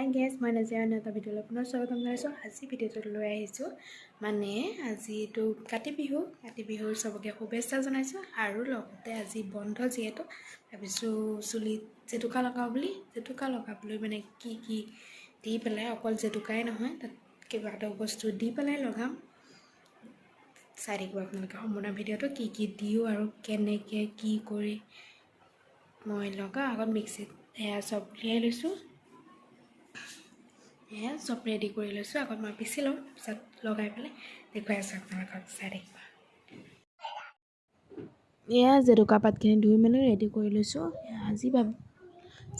হাই gas মই নাজিয়া এটা ভিডিঅ'লৈ পুনৰ স্বাগতম জনাইছোঁ। আজি ভিডিঅ'টো লৈ আহিছোঁ মানে আজিতো কাতি বিহুৰ চবকে শুভেচ্ছা জনাইছোঁ আৰু লগতে আজি বন্ধ যিহেতু ভাবিছোঁ চুলিত জেতুকা লগাবলৈ মানে কি দি পেলাই অকল জেতুকাই নহয় তাত কিবা এটা বস্তু দি পেলাই লগাম। চাই থাকিব আপোনালোকে সম্পূৰ্ণ ভিডিঅ'টো কি দিওঁ আৰু কেনেকৈ কি কৰি মই লগাওঁ। আগত মিক্সিত এয়া চব উলিয়াই লৈছোঁ, এয়া চব ৰেডি কৰি লৈছোঁ। আগত মই পিচি লওঁ, পিছত লগাই পেলাই দেখুৱাই আছোঁ আপোনালোকক, চাই থাকিব। এয়া জেতুকা পাতখিনি ধুই মেলি ৰেডি কৰি লৈছোঁ। আজি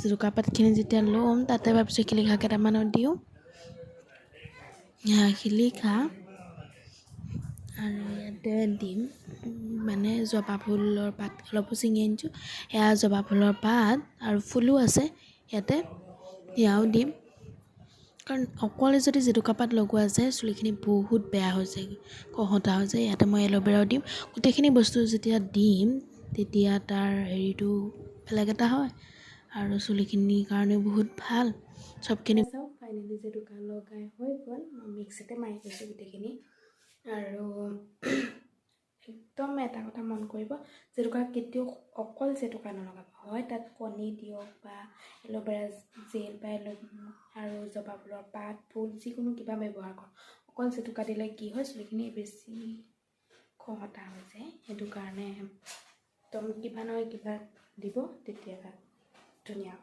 জেতুকা পাতখিনি যেতিয়া ল'ম তাতে ভাবিছোঁ শিলিখা কেইটামানো দিওঁ। শিলিখা আৰু ইয়াতে দিম মানে জবা ফুলৰ পাত অলপো ছিঙি আনিছোঁ। এয়া জবা ফুলৰ পাত আৰু ফুলো আছে ইয়াতে, এয়াও দিম। কাৰণ অকলে যদি জেতুকা পাত লগোৱা যায় চুলিখিনি বহুত বেয়া হৈ যায়, কহতা হৈ যায়। ইয়াতে মই এল'ভেৰাও দিম। গোটেইখিনি বস্তু যেতিয়া দিম তেতিয়া তাৰ হেৰিটো বেলেগ এটা হয় আৰু চুলিখিনিৰ কাৰণেও বহুত ভাল। চবখিনি চাওঁ ফাইনেলি জেতুকা লগাই হৈ গ'ল। মই মিক্সিতে মাৰি দিছোঁ গোটেইখিনি। আৰু একদম এটা কথা মন কৰিব, জেতুকা কেতিয়াও অকল জেতুকা নলগাব, হয় তাত কণী দিয়ক বা এল'ভেৰা জেল বা আৰু জবা ফুলৰ পাত ফুল যিকোনো কিবা ব্যৱহাৰ কৰক। অকল জেতুকা দিলে কি হয় চুলিখিনি বেছি খহতা হৈ যায়। সেইটো কাৰণে একদম কিবা নহয় কিবা দিব, তেতিয়া ধুনীয়া।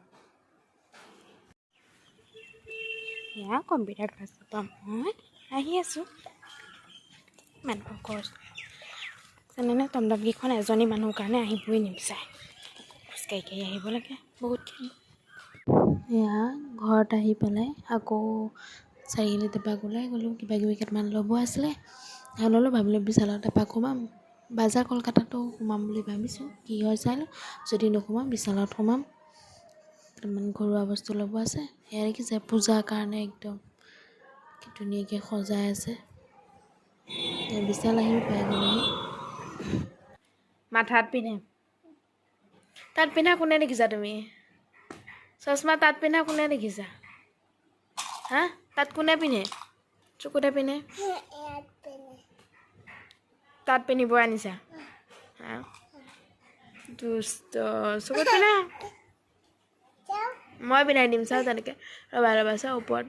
এয়া কম্পিউটাৰ ক্লাছৰ পৰা মই আহি আছোঁ। মানুহৰ খৰচ জানেনে, টমটমকেইখন এজনী মানুহৰ কাৰণে আহিবই নিবিচাৰে, খোজকাঢ়ি আহিব লাগে বহুতখিনি। এয়া ঘৰত আহি পেলাই আকৌ চাৰিআলিত এপাক ওলাই গ'লোঁ, কিবাকিবি কেইটামান ল'ব আছিলে ল'লোঁ। ভাবিলোঁ বিশালত এপাক সোমাম, বাজাৰ কলকাতাতো সোমাম বুলি ভাবিছোঁ, কি হয় চাই লওঁ। যদি নোসোমাম বিশালত সোমাম, কেইটামান ঘৰুৱা বস্তু ল'ব আছে। এয়া দেখিছে পূজাৰ কাৰণে একদম কি ধুনীয়াকৈ সজাই আছে। বিশাল আহি পাই গ'লোহি। মাথাত পিন্ধে, তাত পিন্ধা কোনে দেখিছা তুমি? চশমা তাত পিন্ধা কোনে দেখিছা? হা তাত কোনে পিন্ধে? চকুতে পিন্ধে, তাত পিন্ধিব আনিছা? হা দুষ্ট, চকুত পিন্ধা। মই পিন্ধাই দিম চাওঁ তেনেকৈ। ৰ'বা চাওঁ ওপৰত,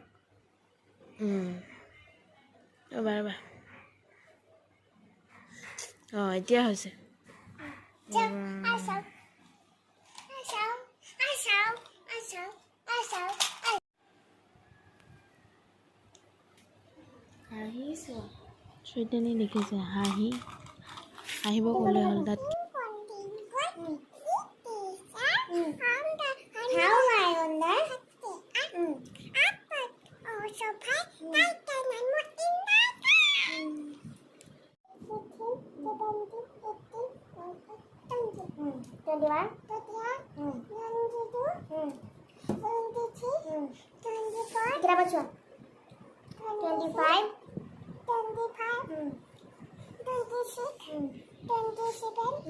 ৰ'বা অঁ এতিয়া হৈছে। হাঁহিছোঁ, চৈতানি দেখিছে, হাঁহিব ক'লে হ'ল। তাত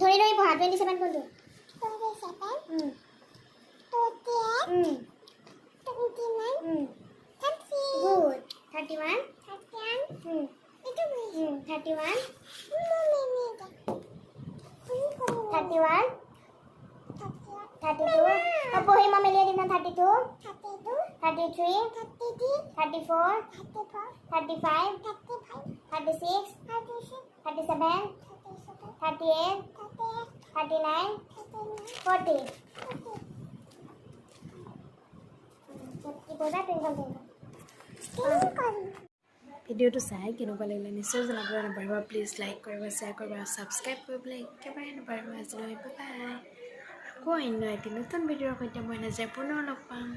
ধৰি ধৰি পঢ়া। 27 কোনটো? 31 32 পঢ়ি মই মেলিয়াই দিম না। 32 33 34 35 36 37 38 39 40 ভিডিঅ'টো চাই কেনেকুৱা লাগিলে নিশ্চয় জনাবলৈ নাপাহৰিব। প্লিজ লাইক কৰিব, শ্বেয়াৰ কৰিব আৰু ছাবস্ক্ৰাইব কৰিবলৈ একেবাৰে নাপাহৰিব। আজিলৈ বাই। আকৌ অন্য এটি নতুন ভিডিঅ'ৰ সৈতে মই নাযায় পুনৰ লগ পাম।